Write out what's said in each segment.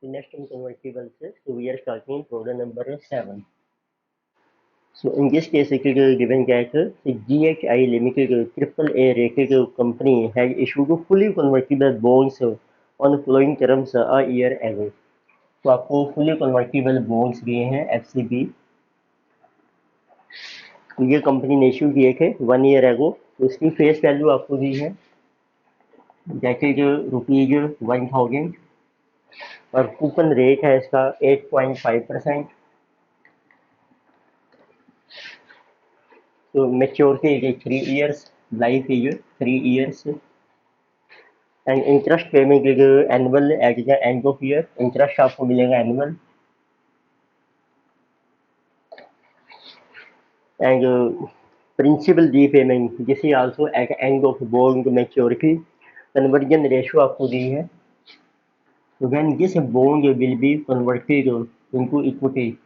Next in convertibles, so we are starting problem number 7. So in this case, it is given that the GHI Limited triple A rated company has issued fully convertible bonds on following terms a year ago. तो आपको fully convertible bonds दिए हैं FCB, तो ये company ने issue किए थे 1 year ago. तो इसकी फेस वैल्यू आपको दी है दैट इज ₹1000 और कूपन रेट है इसका 8.5%. तो maturity is 3 years, life is 3 years, and interest payment is annual at the end of year. Interest आपको मिलेगा annual. And principal repayment this is also at end of bond maturity. Conversion ratio आपको दी है. When this bond will be converted into equity,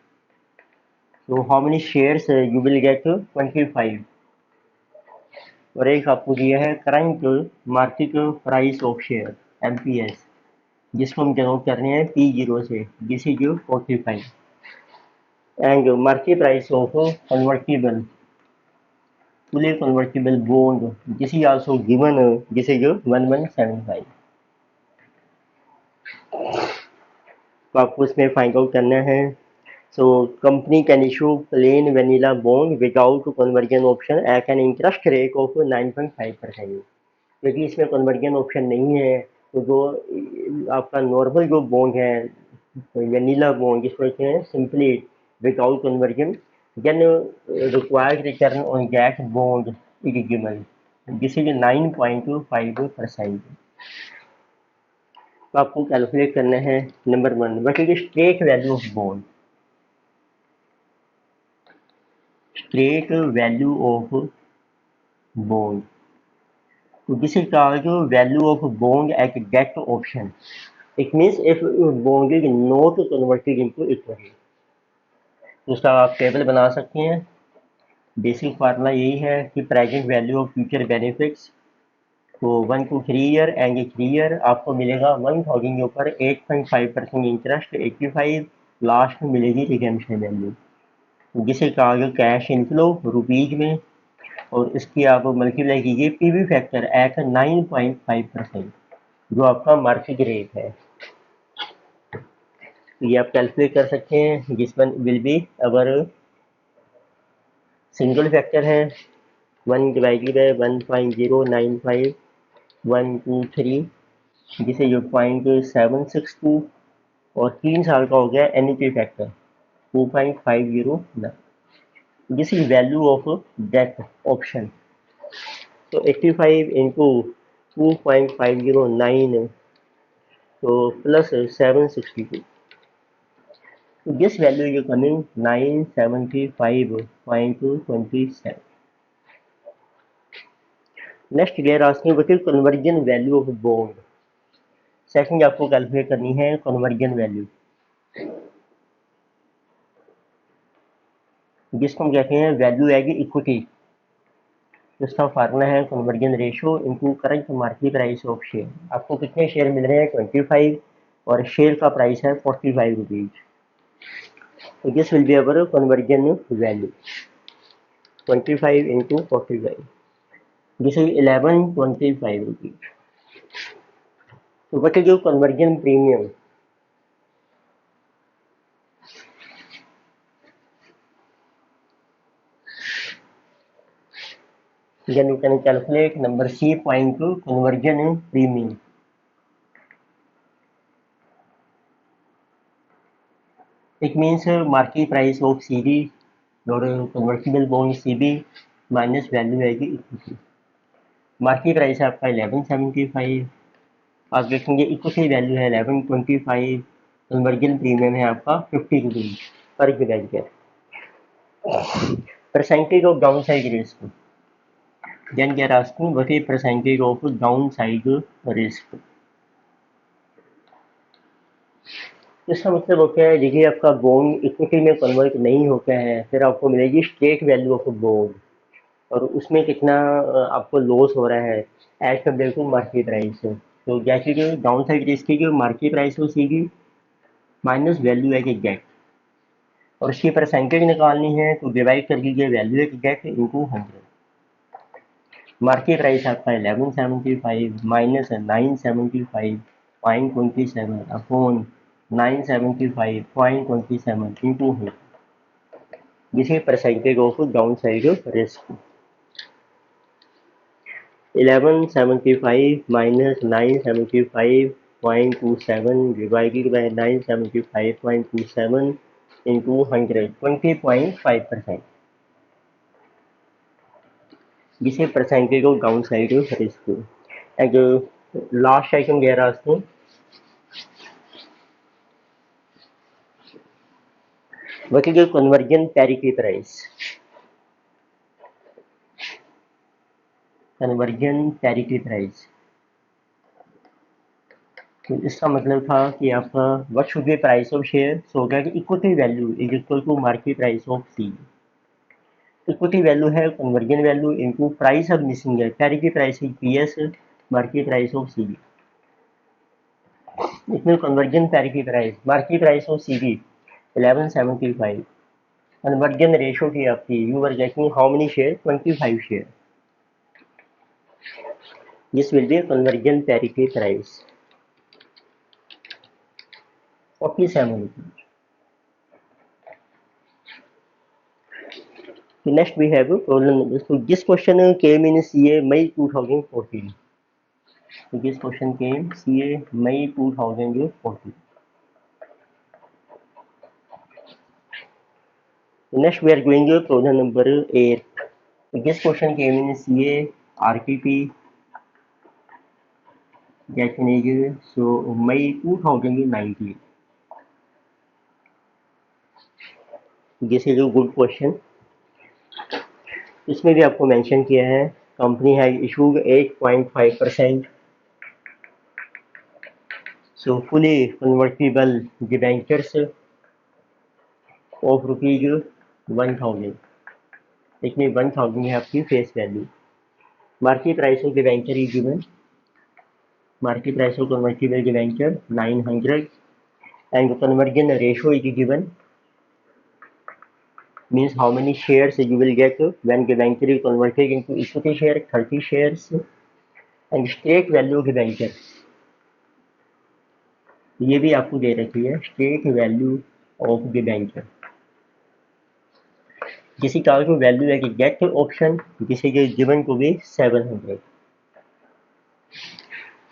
so how many shares you will get? 25. और एक आपको दिया है current market price of share MPS, जिसको हम जनरेट कर रहे हैं P0 से. This is 45. And market price of convertible fully convertible bond, this is also given, this is 1175. तो आपको इसमें फाइंड आउट करना है. So company can issue plain vanilla bond without conversion option at an interest rate of 9.5%. क्योंकि इसमें conversion option नहीं है, तो जो आपका नॉर्मल जो बॉन्ड है वेनिला बॉन्ड जिसको कहते हैं simply without conversion, then required return on that bond is given. This is 9.5%. तो आपको कैलकुलेट करना है. Number 1, what is straight value of bond? Straight value of bond, तो this is called value of bond at that option. It means if bond is not converted into equity. तो उसका आप table बना सकते हैं. Basic formula यही है कि present value of future benefits, तो 1 to 3 year एंड 3 year आपको मिलेगा 1000 के ऊपर 8.5% इंटरेस्ट 85. लास्ट में मिलेगी रिडेम्पशन वैल्यू, जिसे कहा गया कैश इनफ्लो रुपीज में, और इसकी आप मल्टीप्लाई कीजिए पीवी फैक्टर एट 9.5%, जो आपका मार्केट रेट है. तो ये आप कैलकुलेट कर सकते हैं. This one will be our single factor है 1 डिवाइडेड बाय 1.095123, जिसे जो 0.762, और 3 साल का हो गया annual factor 2.509. This is value of that option. तो 85 इंटू 2.509 तो प्लस 762, तो this value is coming 975.27. Next we are asking what is conversion value of bond. Second आपको कैलकुलेट करनी है कन्वर्जन वैल्यू, जिसको हम कहते हैं वैल्यू एज इक्विटी. इसका फार्मूला है conversion ratio into current market price of share. आपको कितने शेयर मिल रहे हैं? 25, और शेयर का प्राइस है 45 रुपीज. तो this will be our conversion value 25 into 45, this is 1125 rupees. तो what is your conversion premium? Then you can calculate number C point to conversion premium. It means market price of CB और convertible bond CB minus value आएगी equity. Market price है आपका 1175, आप देखेंगे equity value है 1125, conversion premium है आपका 50 rupees per unit. Percentage of down side risk. Then they are asking what is percentage of downside risk. इसका मतलब होता है देखिए आपका बॉन्ड इक्विटी में कन्वर्ट नहीं होता है, फिर आपको मिलेगी स्ट्रेट वैल्यू ऑफ बॉन्ड, और उसमें कितना आपको लॉस हो रहा है as compare to market price. तो जैसे कि डाउन साइड रिस्क की जो मार्केट प्राइस हो सीगी minus value at a gate, और उसकी परसेंटेज निकालनी है तो डिवाइड कर लीजिए value at gate into 100। Market price आपका 1175 माइनस 975.27 अपॉन 975.27 इंटू 100, जिसे percentage of down side risk. 1175 minus 975.27 divided by 975.27 into 100, 20.5%, जिसे percentage of down side risk. And last item कह रहा हूँ, what is the conversion parity price? Conversion parity price, तो इसका मतलब था कि आपका what should be price of share, so होगा कि equity value is equal to market price of C. Equity value है कन्वर्जन वैल्यू इनटू प्राइस अब मिसिंग है, parity price is PS market price of C B. इसमें conversion parity price market price of C B 1175, conversion ratio की आपकी you are getting how many share 25 share, this will be conversion parity price 47 rupees. So next we have problem number. So this question came in CA May 2014. So this question came CA May 2014. So next we are going to problem number 8. So this question came in CA RTP. That is so May 2019. This is a good question. इसमें भी आपको mention किया है company है issued 8.5%, so fully convertible debentures of rupees 1000, इसमें 1000 है आपकी face value. Market price of debenture is given, market price of convertible debenture 900 and conversion ratio is given, means how many shares you will get when debenture is converted into equity share 30 shares, and state value debenture ये भी आपको दे रखी है, state value of debenture, जिसकी का value है कि gate option, जिसे गिवन को भी 700।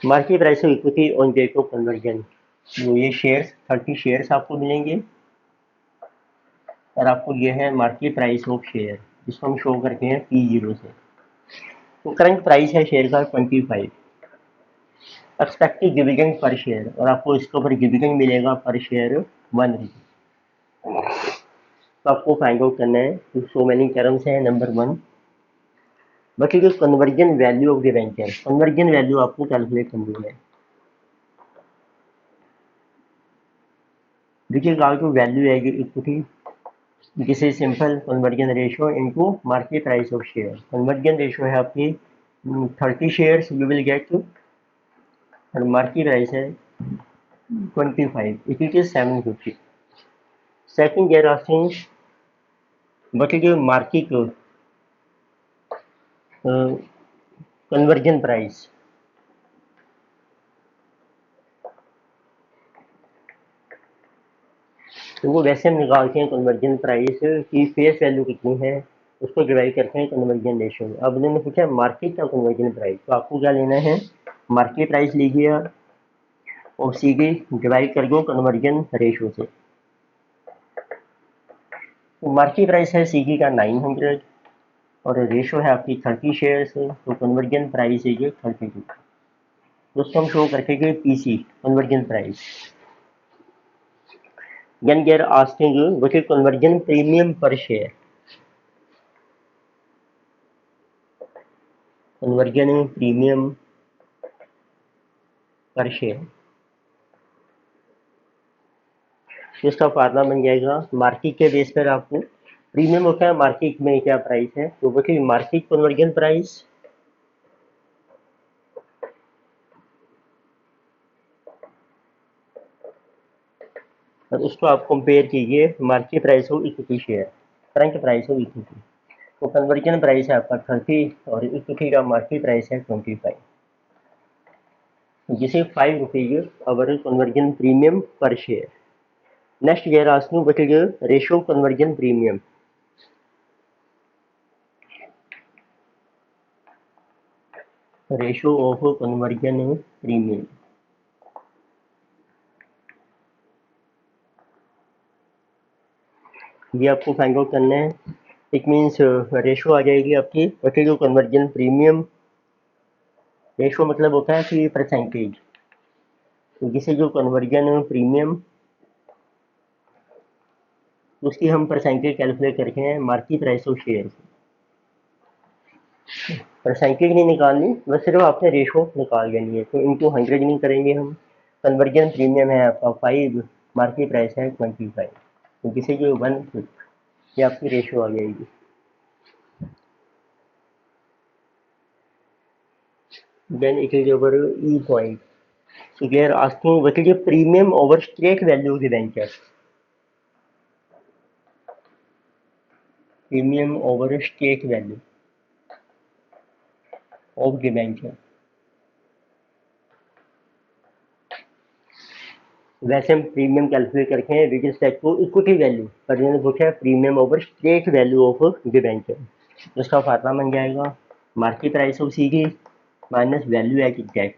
Market price of equity on date of conversion, तो ये शेयर्स 30 शेयर्स आपको मिलेंगे, और आपको ये है मार्केट प्राइस ऑफ शेयर, जिसको हम शो करते हैं P0 से। तो करंट प्राइस है शेयर का 25, एक्सपेक्टेड डिविडेंड पर शेयर, और आपको इसके ऊपर डिविडेंड मिलेगा पर शेयर 1 रुपये। तो आपको फाइंड आउट करना है, तो सो मैनी टर्म्स है। Number 1 but it is conversion value of debenture, conversion value आपको कैलकुलेट करनी है, which is equal to value है equity, this is simple conversion ratio into market price of share. Conversion ratio है आपकी 30 shares you will get, और market price है 25, it is 750। Second they are asking what is market conversion price, तो वो वैसे हम निकालते हैं कन्वर्जन प्राइस की फेस वैल्यू कितनी है, उसको डिवाइड करते हैं कन्वर्जन रेशियो में। अब उन्होंने पूछा मार्केट का कन्वर्जन प्राइस, तो आपको क्या लेना है, मार्केट प्राइस लीजिए और सीधे डिवाइड कर दो कन्वर्जन रेशियो से। तो मार्केट प्राइस है सीगी का 900 और रेशियो है आपकी 30 शेयर से, तो कन्वर्जन प्राइस है ये 32। दोस्तों हम शो करके गए PC conversion price. Then they are asking you what is conversion premium per share, conversion premium per share, तो इसका फार्मूला बन जाएगा मार्केट के बेस पर आपको प्रीमियम होता है, मार्केट में क्या प्राइस है, तो what is market conversion price और उसको आप कंपेयर कीजिए मार्केट प्राइस हो इक्विटी शेयर, करंट प्राइस हो इक्विटी। तो कन्वर्जन प्राइस है आपका 30 और इक्विटी का मार्केट प्राइस है 25, जिसे 5 rupees our conversion premium per share. Next we are asking what is the ratio conversion premium. Ratio of conversion premium. ये आपको फाइंड आउट करना है। इट मीन्स रेशो आ जाएगी आपकी what is conversion premium. Ratio मतलब होता है कि परसेंटेज, तो जिसे जो कन्वर्जन प्रीमियम उसकी हम परसेंटेज कैलकुलेट करके हैं market price of share. Percentage नहीं निकालनी, बस सिर्फ आपने रेशो निकाल लेनी है। तो इनटू 100 नहीं करेंगे हम। कन्वर्जन प्रीमियम है आपका 5, मार्केट प्राइस है 25, तो जिसे जो 1 ये आपकी रेशो आ जाएगी। Then it is over E point. So they are asking what is the premium over stake value of the venture? Premium over stake value of the venture. वैसे हम प्रीमियम कैलकुलेट करके हैं which respect to equity value, पर इन्होंने पूछा है premium over stake value of the venture. उसका formula बन जाएगा market price of C D minus value at date.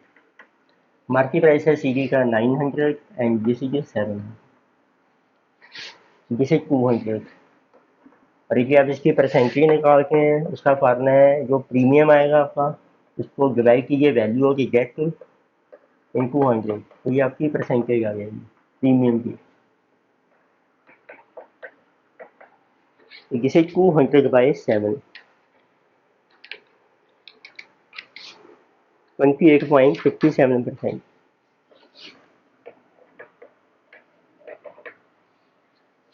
Market price है सी डी का 900 and this is 700, this is 200। और यदि आप इसकी परसेंटेज निकालते हैं उसका फार्मूला है जो प्रीमियम आएगा आपका उसको डिवाइड कीजिए वैल्यू ऑफ द डेट इन 200, तो ये आपकी परसेंटेज आ जाएगी प्रीमियम की। जिसे 200 by 7, 28.57%।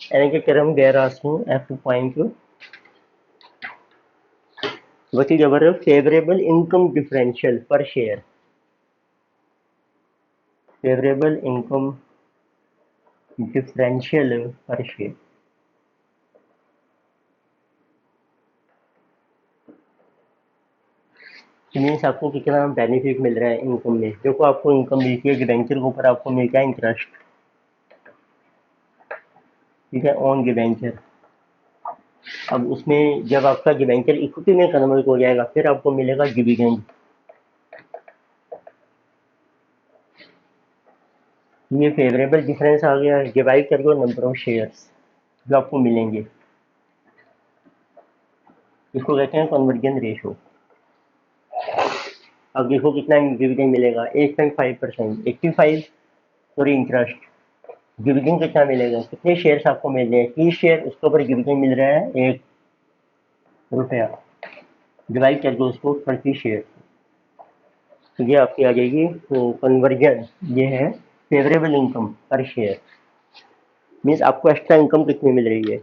यानी कि term they are asking F point what is our favorable income differential per share. Favorable income differential per share means आपको कितना बेनिफिट मिल रहा है इनकम में। देखो आपको इनकम मिलती है डिबेंचर के ऊपर आपको मिलता है इंटरेस्ट, ठीक है, ऑन डिबेंचर। अब उसमें जब आपका डिबेंचर इक्विटी में कन्वर्ट हो जाएगा फिर आपको मिलेगा डिविडेंड। ये फेवरेबल डिफरेंस आ गया, डिवाइड कर दो नंबर ऑफ शेयर्स जो आपको मिलेंगे, इसको कहते हैं कन्वर्जन रेशो। अब देखो कितना डिविडेंड मिलेगा 8.5%, 85 सॉरी इंटरेस्ट। डिविडेंड कितना मिलेगा, कितने शेयर्स आपको मिल रहे हैं 30 शेयर, उसके ऊपर डिविडेंड मिल रहा है 1 रुपया, डिवाइड कर दो उसको 30 शेयर, तो ये आपकी आ जाएगी। तो कन्वर्जन ये है favourable income per share, means आपको एक्स्ट्रा इनकम कितनी मिल रही है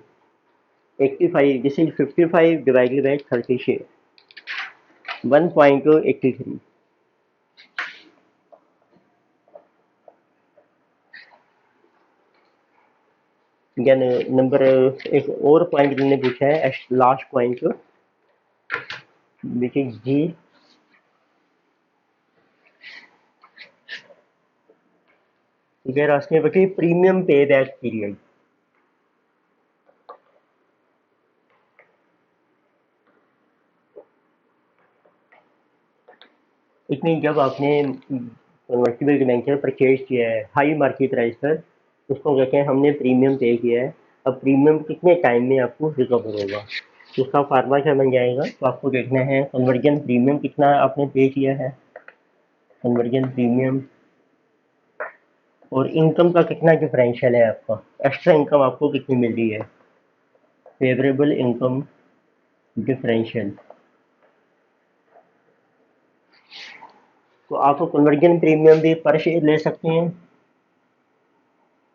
85, this is 55 divided by 30 share 1.83। Then number एक और पॉइंट इन्होंने पूछा है last point which is G. They're asking what is premium payback period. इसमें जब आपने कन्वर्टिबल डिबेंचर परचेज किया है हाई मार्केट प्राइस पर, उसको कहते हैं हमने प्रीमियम पे किया है। अब प्रीमियम कितने टाइम में आपको रिकवर होगा, उसका फार्मूला क्या बन जाएगा। तो आपको देखना है कन्वर्जन प्रीमियम कितना आपने पे किया है, कन्वर्जन प्रीमियम और इनकम का कितना डिफरेंशियल है आपका, एक्स्ट्रा इनकम आपको कितनी मिल रही है, फेवरेबल इनकम डिफरेंशियल। तो आप कन्वर्जन प्रीमियम भी पर शेयर ले सकते हैं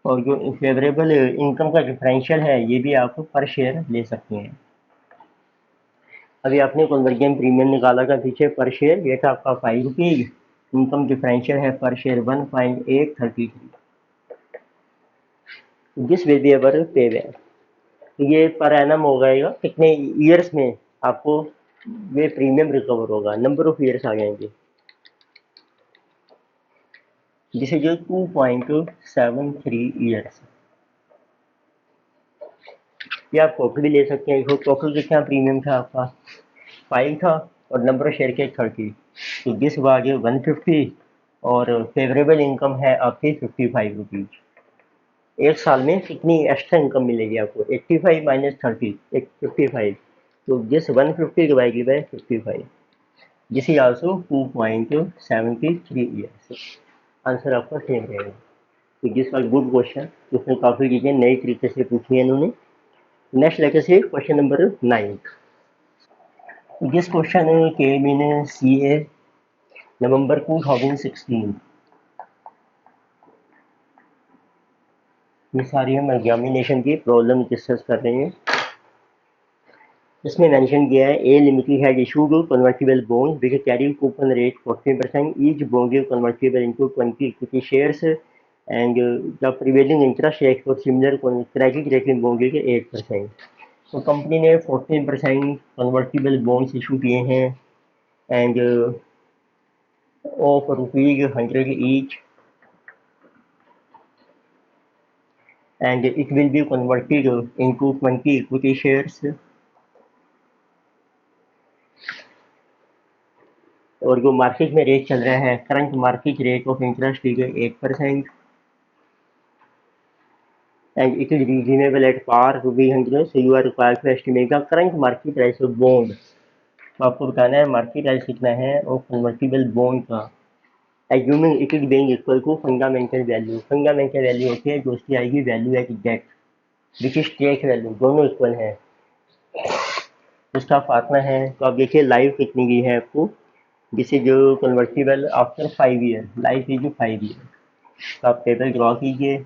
और जो फेवरेबल इनकम का डिफरेंशियल है ये भी आप पर शेयर ले सकते हैं। अभी आपने कन्वर्जन प्रीमियम निकाला था पीछे पर शेयर, ये था आपका 5 रुपीज, इनकम डिफरेंशियल है पर शेयर 1.833। दिस विल बी अवर पे बैक। तो ये पर एनम हो गएगा, कितने ईयर्स में आपको ये प्रीमियम रिकवर होगा, नंबर ऑफ ईयर्स आ जाएंगे। जिसे जो 2.73 ईयर्स। ये आप टोटल भी ले सकते हैं, टोटल कितना प्रीमियम था आपका, 5 था, और नंबर ऑफ शेयर के 30। तो दिस वाज 150, और फेवरेबल इनकम है आपकी 55 रुपीज। एक साल में कितनी एक्स्ट्रा इनकम मिलेगी आपको, 85 माइनस 30, 55। तो this 150 divided by 55, this is also 2.73 years. Answer आपका सेम रहेगा। तो दिस वाज गुड क्वेश्चन, उसमें काफ़ी चीज़ें नई तरीके से पूछी है इन्होंने। नेक्स्ट लेकर से question number 9। This question came in CA November 2016। ये सारी हम एग्जामिनेशन की प्रॉब्लम डिस्कस कर रहे हैं। इसमें मेंशन किया है, A limited had issued convertible bond which carry coupon rate 14%, each bond is convertible into 20 equity shares and the prevailing interest rate for similar credit rating bond is 8%। तो company ने 14% convertible bonds issue किए हैं end of ₹100 each, and it will be converted into 20 equity shares। और जो market में rate चल रहा है, current market rate of interest is 8%, and it is redeemable at par to be 100, so you are required to estimate the current market price of bond। तो आपको बताना है मार्केट प्राइस कितना है और कन्वर्टिबल बॉन्ड का, assuming it is being equal to fundamental value. Fundamental value होती है जो उसकी आएगी value at date which is trace value, दोनों इक्वल है। इसका फार्मूला है, तो आप देखिए लाइव कितनी की है आपको, this is convertible after 5 year, life is 5 year. तो आप टेबल ड्रॉ कीजिए,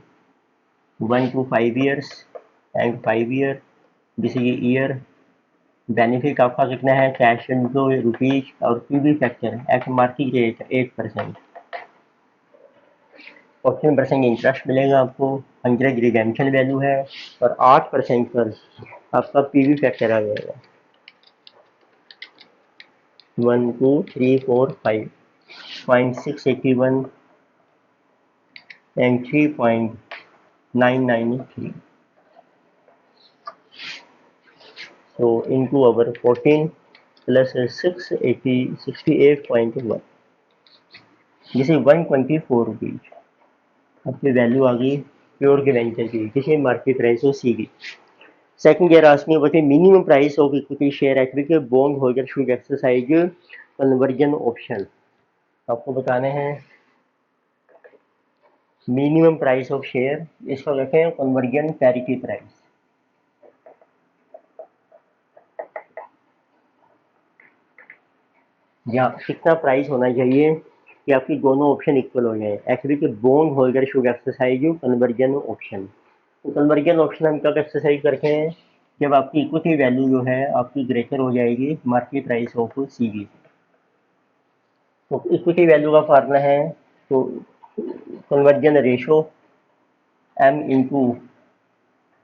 1 to 5 years and 5 year, this is year. Benefit आपका कितना है, कैश इनटू रुपीज, और PV factor eight market rate 8%, 14% interest मिलेगा आपको, 100 रिडेम्पशन वैल्यू है, और 8% पर आपका पीवी फैक्टर आ जाएगा 1 2 3 4 5 0.681 and 3.993। So into our 14 plus 68.1, जिसे 124 रुपीज आपकी वैल्यू आ गई प्योर के वेंचर की, जिसे मार्केट प्राइस हो सी की। Second year asking about minimum price of equity share eight which bond holder should exercise conversion option. आपको बताने हैं मिनिमम प्राइस ऑफ शेयर, इसको रखें कन्वर्जन पैरिटी प्राइस। यहाँ कितना प्राइस होना चाहिए कि आपकी दोनों ऑप्शन इक्वल हो जाए, एक्चुअली कि bond holder should exercise conversion option. तो कन्वर्जन ऑप्शन हम कब एक्सरसाइज करते हैं, जब आपकी इक्विटी वैल्यू जो है आपकी ग्रेटर हो जाएगी market price of C B. तो इक्विटी वैल्यू का फार्मूला है, तो conversion ratio M into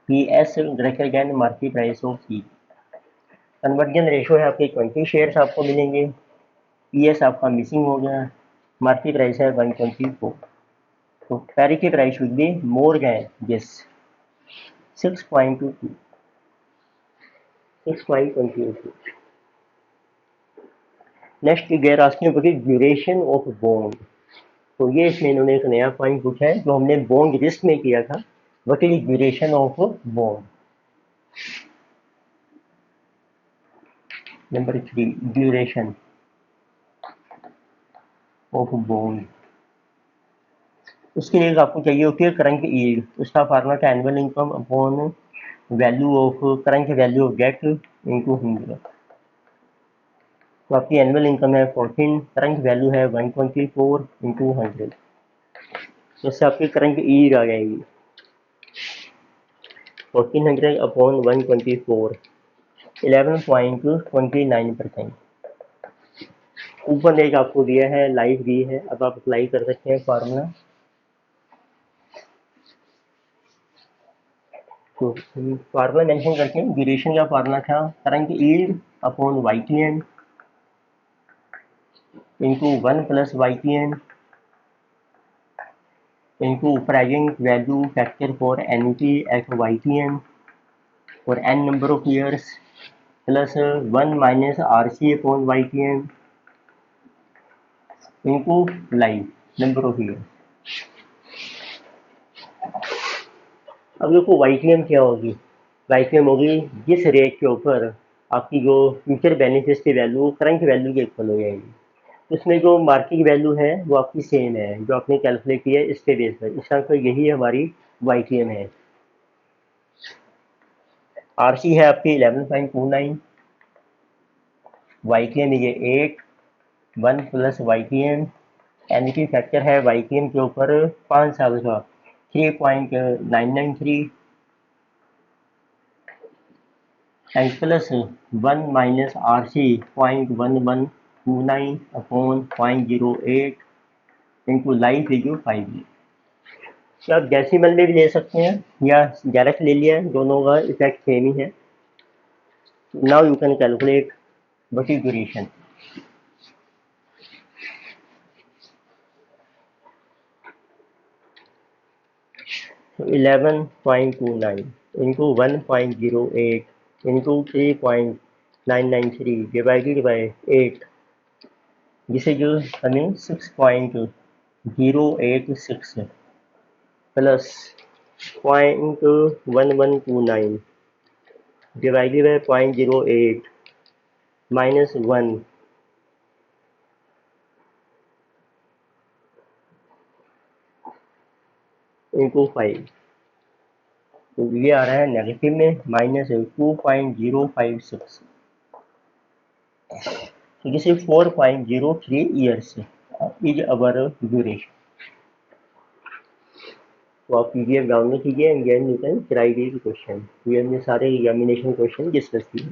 P S greater than market price of C. Conversion ratio है आपके 20 शेयर्स आपको मिलेंगे, पी एस आपका मिसिंग हो गया, मार्केट प्राइस है 124। तो parity price should be more than this 6.22, 6.22। Next they're asking about duration of bond. तो ये इसमें इन्होंने एक नया पॉइंट पूछा है जो हमने बॉन्ड रिस्क में किया था, what is duration of bond. Number 3, duration of bond. उसके लिए आपको चाहिए होती है करंट यील्ड, उसका फार्मूला था annual income upon value of current value of debt into 100। तो आपकी एनुअल इनकम है 14, करंट वैल्यू है 124 इंटू 100, तो इससे आपकी करंट यील्ड आ जाएगी 1400 अपॉन 124, 11.29%। ऊपर एक आपको दिया है, लाइव दी है, अब आप अप्लाई कर सकते हैं फार्मूला। तो फार्मूला मेंशन करते हैं। ड्यूरेशन का फार्मूला था current yield upon Y T N into 1 plus Y T N into present value factor for N P at Y T N for n number of years plus 1 minus RC upon YTN into life number of years। अब देखो YTN क्या होगी। YTN होगी जिस rate के ऊपर आपकी जो फ्यूचर बेनिफिट्स की वैल्यू करंट वैल्यू के इक्वल हो जाएगी। तो उसमें जो मार्केट वैल्यू है वो आपकी सेम है जो आपने कैलकुलेट किया है इसके बेस पर। इसका मतलब यही हमारी YTN है। RC है आपकी 11.29, YTN ये 8, 1 प्लस YTN, एन की फैक्टर है YTN के ऊपर 5 साल का 3.993 and plus 1 minus RC 0.1129 upon 0.08 into life is 5। तो आप डेसिमल में भी ले सकते हैं या डायरेक्ट ले लिया, दोनों का इफेक्ट सेम ही है। Now you can calculate what is duration. So 11.29 into 1.08 into 3.993 divided by 8, जिसे जो हमें 6.086 plus 0.1129 divided by 0.08 minus 1 into 5, तो ये आ रहा है नेगेटिव में minus 2.056। So this is 4.03 years is our duration। तो आप PDF डाउनलोड कीजिए and then you can try this question. ये हमने सारे एग्जामिनेशन क्वेश्चन डिस्कस किए।